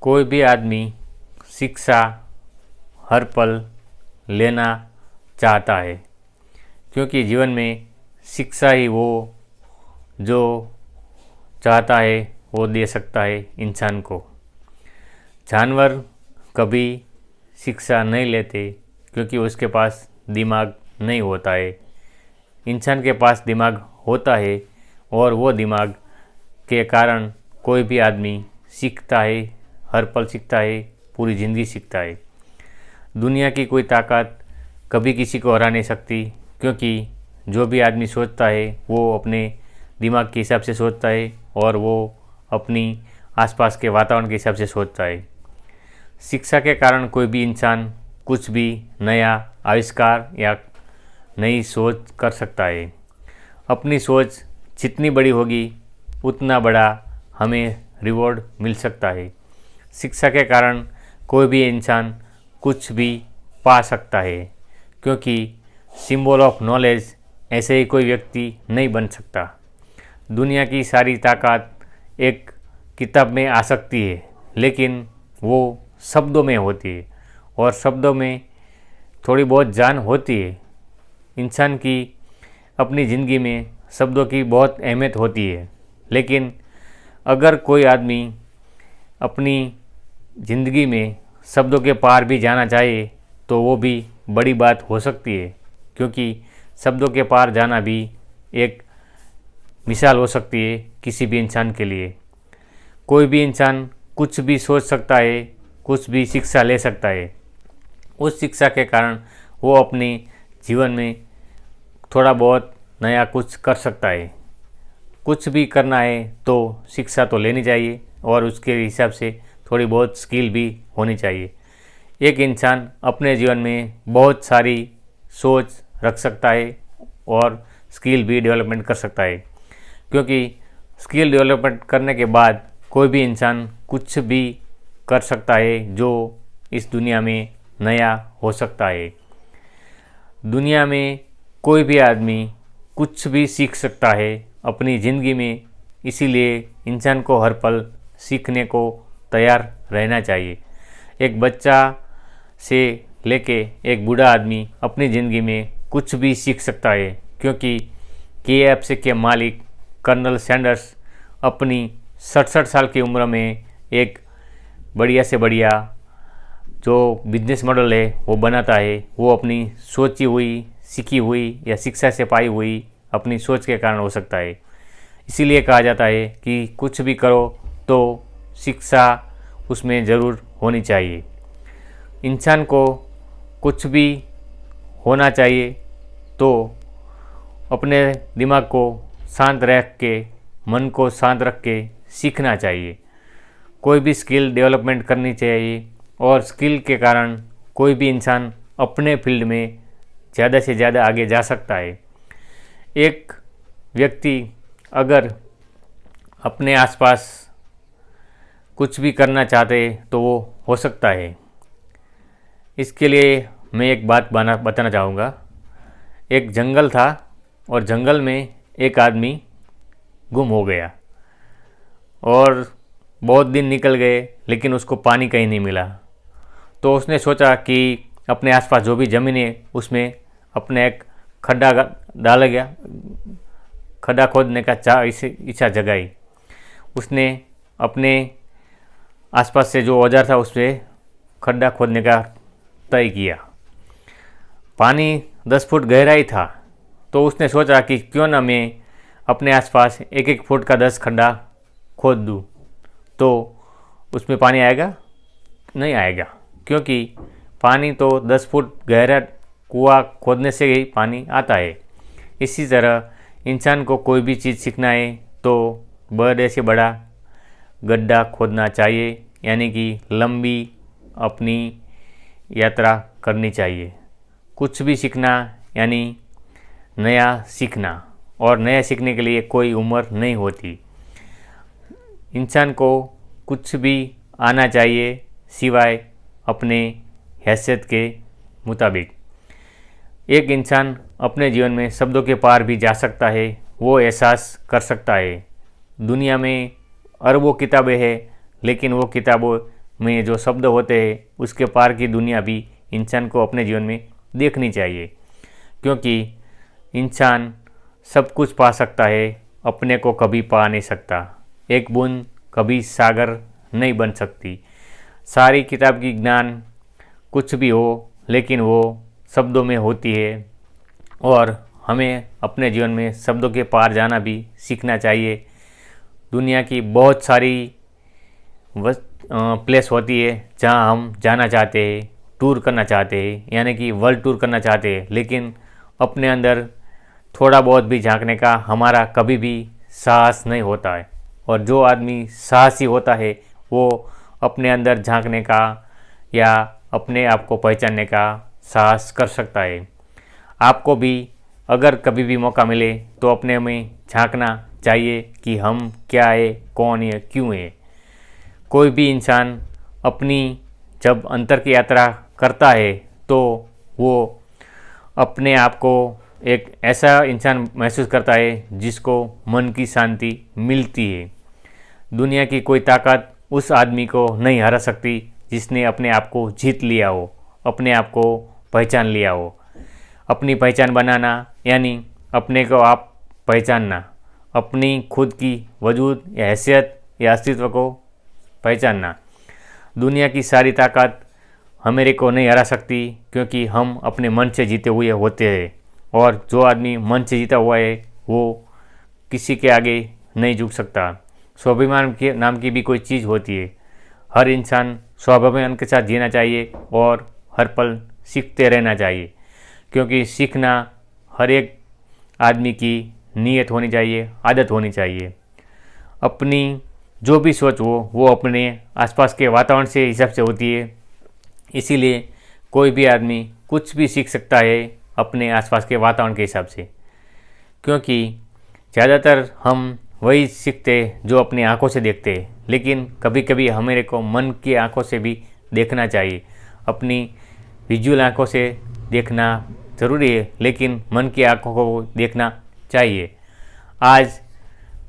कोई भी आदमी शिक्षा हर पल लेना चाहता है, क्योंकि जीवन में शिक्षा ही वो जो चाहता है वो दे सकता है इंसान को। जानवर कभी शिक्षा नहीं लेते क्योंकि उसके पास दिमाग नहीं होता है। इंसान के पास दिमाग होता है और वो दिमाग के कारण कोई भी आदमी सीखता है, हर पल सीखता है, पूरी ज़िंदगी सीखता है। दुनिया की कोई ताकत कभी किसी को हरा नहीं सकती, क्योंकि जो भी आदमी सोचता है वो अपने दिमाग के हिसाब से सोचता है और वो अपनी आसपास के वातावरण के हिसाब से सोचता है। शिक्षा के कारण कोई भी इंसान कुछ भी नया आविष्कार या नई सोच कर सकता है। अपनी सोच जितनी बड़ी होगी उतना बड़ा हमें रिवॉर्ड मिल सकता है। शिक्षा के कारण कोई भी इंसान कुछ भी पा सकता है, क्योंकि सिंबल ऑफ नॉलेज ऐसे ही कोई व्यक्ति नहीं बन सकता। दुनिया की सारी ताकत एक किताब में आ सकती है, लेकिन वो शब्दों में होती है और शब्दों में थोड़ी बहुत जान होती है। इंसान की अपनी ज़िंदगी में शब्दों की बहुत अहमियत होती है, लेकिन अगर कोई आदमी अपनी ज़िंदगी में शब्दों के पार भी जाना चाहे तो वो भी बड़ी बात हो सकती है, क्योंकि शब्दों के पार जाना भी एक मिसाल हो सकती है किसी भी इंसान के लिए। कोई भी इंसान कुछ भी सोच सकता है, कुछ भी शिक्षा ले सकता है। उस शिक्षा के कारण वो अपने जीवन में थोड़ा बहुत नया कुछ कर सकता है। कुछ भी करना है तो शिक्षा तो लेनी चाहिए और उसके हिसाब से थोड़ी बहुत स्किल भी होनी चाहिए। एक इंसान अपने जीवन में बहुत सारी सोच रख सकता है और स्किल भी डेवलपमेंट कर सकता है, क्योंकि स्किल डेवलपमेंट करने के बाद कोई भी इंसान कुछ भी कर सकता है जो इस दुनिया में नया हो सकता है। दुनिया में कोई भी आदमी कुछ भी सीख सकता है अपनी ज़िंदगी में, इसीलिए इंसान को हर पल सीखने को तैयार रहना चाहिए। एक बच्चा से लेके एक बूढ़ा आदमी अपनी ज़िंदगी में कुछ भी सीख सकता है, क्योंकि KFC के मालिक कर्नल सैंडर्स अपनी 67 साल की उम्र में एक बढ़िया से बढ़िया जो बिजनेस मॉडल है वो बनाता है। वो अपनी सोची हुई, सीखी हुई या शिक्षा से पाई हुई अपनी सोच के कारण हो सकता है। इसीलिए कहा जाता है कि कुछ भी करो तो शिक्षा उसमें ज़रूर होनी चाहिए। इंसान को कुछ भी होना चाहिए तो अपने दिमाग को शांत रख के, मन को शांत रख के सीखना चाहिए। कोई भी स्किल डेवलपमेंट करनी चाहिए और स्किल के कारण कोई भी इंसान अपने फील्ड में ज़्यादा से ज़्यादा आगे जा सकता है। एक व्यक्ति अगर अपने आसपास कुछ भी करना चाहते तो वो हो सकता है। इसके लिए मैं एक बात बताना चाहूँगा। एक जंगल था और जंगल में एक आदमी गुम हो गया और बहुत दिन निकल गए, लेकिन उसको पानी कहीं नहीं मिला। तो उसने सोचा कि अपने आसपास जो भी ज़मीन है उसमें अपने एक खड्डा डाला गया, खड्डा खोदने का इच्छा जगाई। उसने अपने आसपास से जो औजार था उससे खड्डा खोदने का तय किया। पानी 10 फुट गहराई था, तो उसने सोचा कि क्यों ना मैं अपने आसपास 1-1 फुट का 10 खड्डा खोद दूँ, तो उसमें पानी आएगा? नहीं आएगा, क्योंकि पानी तो 10 फुट गहरा कुआं खोदने से ही पानी आता है। इसी तरह इंसान को कोई भी चीज़ सीखना है तो बड़े से बड़ा गड्ढा खोदना चाहिए, यानी कि लंबी अपनी यात्रा करनी चाहिए। कुछ भी सीखना यानी नया सीखना, और नया सीखने के लिए कोई उम्र नहीं होती। इंसान को कुछ भी आना चाहिए सिवाय अपने हैसियत के मुताबिक। एक इंसान अपने जीवन में शब्दों के पार भी जा सकता है, वो एहसास कर सकता है। दुनिया में अरबों किताबें हैं, लेकिन वो किताबों में जो शब्द होते हैं उसके पार की दुनिया भी इंसान को अपने जीवन में देखनी चाहिए, क्योंकि इंसान सब कुछ पा सकता है, अपने को कभी पा नहीं सकता। एक बूंद कभी सागर नहीं बन सकती। सारी किताब की ज्ञान कुछ भी हो, लेकिन वो शब्दों में होती है, और हमें अपने जीवन में शब्दों के पार जाना भी सीखना चाहिए। दुनिया की बहुत सारी प्लेस होती है जहाँ हम जाना चाहते हैं, टूर करना चाहते हैं, यानी कि वर्ल्ड टूर करना चाहते हैं, लेकिन अपने अंदर थोड़ा बहुत भी झांकने का हमारा कभी भी साहस नहीं होता है। और जो आदमी साहसी होता है वो अपने अंदर झांकने का या अपने आप को पहचानने का साहस कर सकता है। आपको भी अगर कभी भी मौका मिले तो अपने में झांकना चाहिए कि हम क्या है, कौन है, क्यों है। कोई भी इंसान अपनी जब अंतर की यात्रा करता है तो वो अपने आप को एक ऐसा इंसान महसूस करता है जिसको मन की शांति मिलती है। दुनिया की कोई ताकत उस आदमी को नहीं हरा सकती जिसने अपने आप को जीत लिया हो, अपने आप को पहचान लिया हो। अपनी पहचान बनाना यानी अपने को आप पहचानना, अपनी खुद की वजूद या हैसियत या अस्तित्व को पहचानना। दुनिया की सारी ताकत हमें को नहीं हरा सकती, क्योंकि हम अपने मन से जीते हुए होते हैं, और जो आदमी मन से जीता हुआ है वो किसी के आगे नहीं झुक सकता। स्वाभिमान के नाम की भी कोई चीज़ होती है। हर इंसान स्वाभिमान के साथ जीना चाहिए और हर पल सीखते रहना चाहिए, क्योंकि सीखना हर एक आदमी की नीयत होनी चाहिए, आदत होनी चाहिए। अपनी जो भी सोच हो वो अपने आसपास के वातावरण से हिसाब से होती है, इसीलिए कोई भी आदमी कुछ भी सीख सकता है अपने आसपास के वातावरण के हिसाब से, क्योंकि ज़्यादातर हम वही सीखते जो अपनी आंखों से देखते हैं, लेकिन कभी कभी हमें को मन की आंखों से भी देखना चाहिए। अपनी विजुअल आंखों से देखना ज़रूरी है, लेकिन मन की आंखों को देखना चाहिए। आज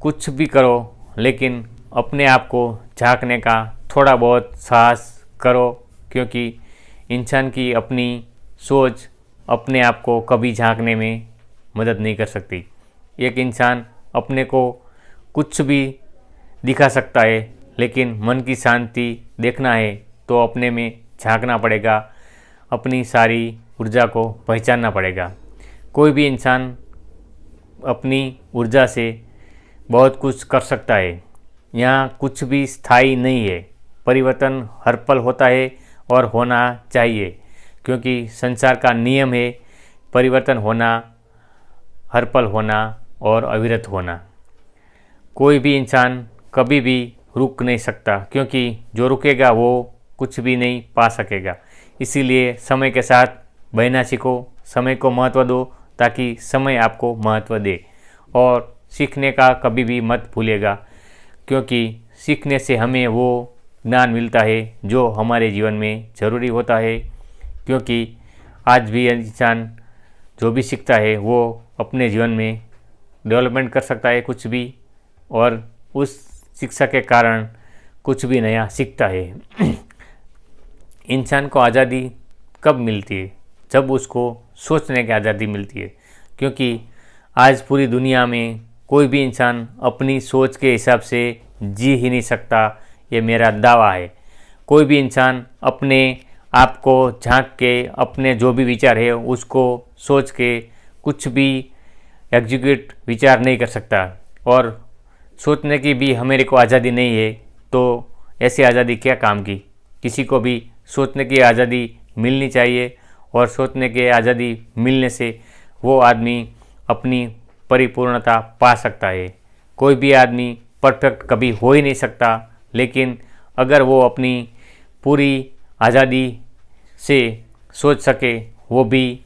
कुछ भी करो, लेकिन अपने आप को झांकने का थोड़ा बहुत साहस करो, क्योंकि इंसान की अपनी सोच अपने आप को कभी झांकने में मदद नहीं कर सकती। एक इंसान अपने को कुछ भी दिखा सकता है, लेकिन मन की शांति देखना है तो अपने में झांकना पड़ेगा, अपनी सारी ऊर्जा को पहचानना पड़ेगा। कोई भी इंसान अपनी ऊर्जा से बहुत कुछ कर सकता है। यहाँ कुछ भी स्थायी नहीं है, परिवर्तन हर पल होता है और होना चाहिए, क्योंकि संसार का नियम है परिवर्तन होना, हर पल होना और अविरत होना। कोई भी इंसान कभी भी रुक नहीं सकता, क्योंकि जो रुकेगा वो कुछ भी नहीं पा सकेगा। इसीलिए समय के साथ बहना सीखो, समय को महत्व दो ताकि समय आपको महत्व दे, और सीखने का कभी भी मत भूलिएगा, क्योंकि सीखने से हमें वो ज्ञान मिलता है जो हमारे जीवन में ज़रूरी होता है। क्योंकि आज भी इंसान जो भी सीखता है वो अपने जीवन में डेवलपमेंट कर सकता है कुछ भी, और उस शिक्षा के कारण कुछ भी नया सीखता है। इंसान को आज़ादी कब मिलती है? जब उसको सोचने की आज़ादी मिलती है, क्योंकि आज पूरी दुनिया में कोई भी इंसान अपनी सोच के हिसाब से जी ही नहीं सकता, ये मेरा दावा है। कोई भी इंसान अपने आप को झांक के अपने जो भी विचार है उसको सोच के कुछ भी एग्जीक्यूट विचार नहीं कर सकता, और सोचने की भी हमें को आज़ादी नहीं है, तो ऐसी आज़ादी क्या काम की। किसी को भी सोचने की आज़ादी मिलनी चाहिए, और सोचने की आज़ादी मिलने से वो आदमी अपनी परिपूर्णता पा सकता है। कोई भी आदमी परफेक्ट कभी हो ही नहीं सकता, लेकिन अगर वो अपनी पूरी आज़ादी से सोच सके, वो भी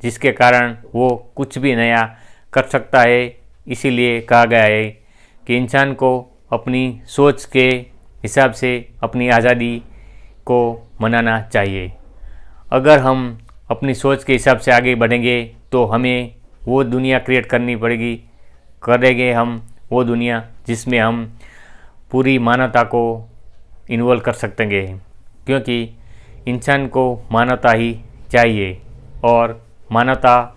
जिसके कारण वो कुछ भी नया कर सकता है। इसीलिए कहा गया है कि इंसान को अपनी सोच के हिसाब से अपनी आज़ादी को मनाना चाहिए। अगर हम अपनी सोच के हिसाब से आगे बढ़ेंगे तो हमें वो दुनिया क्रिएट करनी पड़ेगी, करेंगे हम वो दुनिया जिसमें हम पूरी मानवता को इन्वॉल्व कर सकेंगे, क्योंकि इंसान को मानवता ही चाहिए और मानवता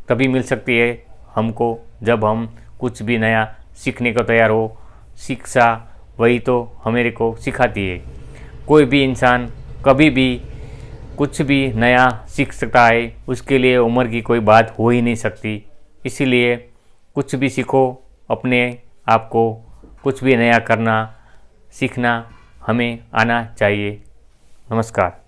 तभी मिल सकती है हमको जब हम कुछ भी नया सीखने को तैयार हो। शिक्षा वही तो हमें को सिखाती है। कोई भी इंसान कभी भी कुछ भी नया सीख सकता है, उसके लिए उम्र की कोई बात हो ही नहीं सकती। इसीलिए कुछ भी सीखो, अपने आप को कुछ भी नया करना सीखना हमें आना चाहिए। नमस्कार।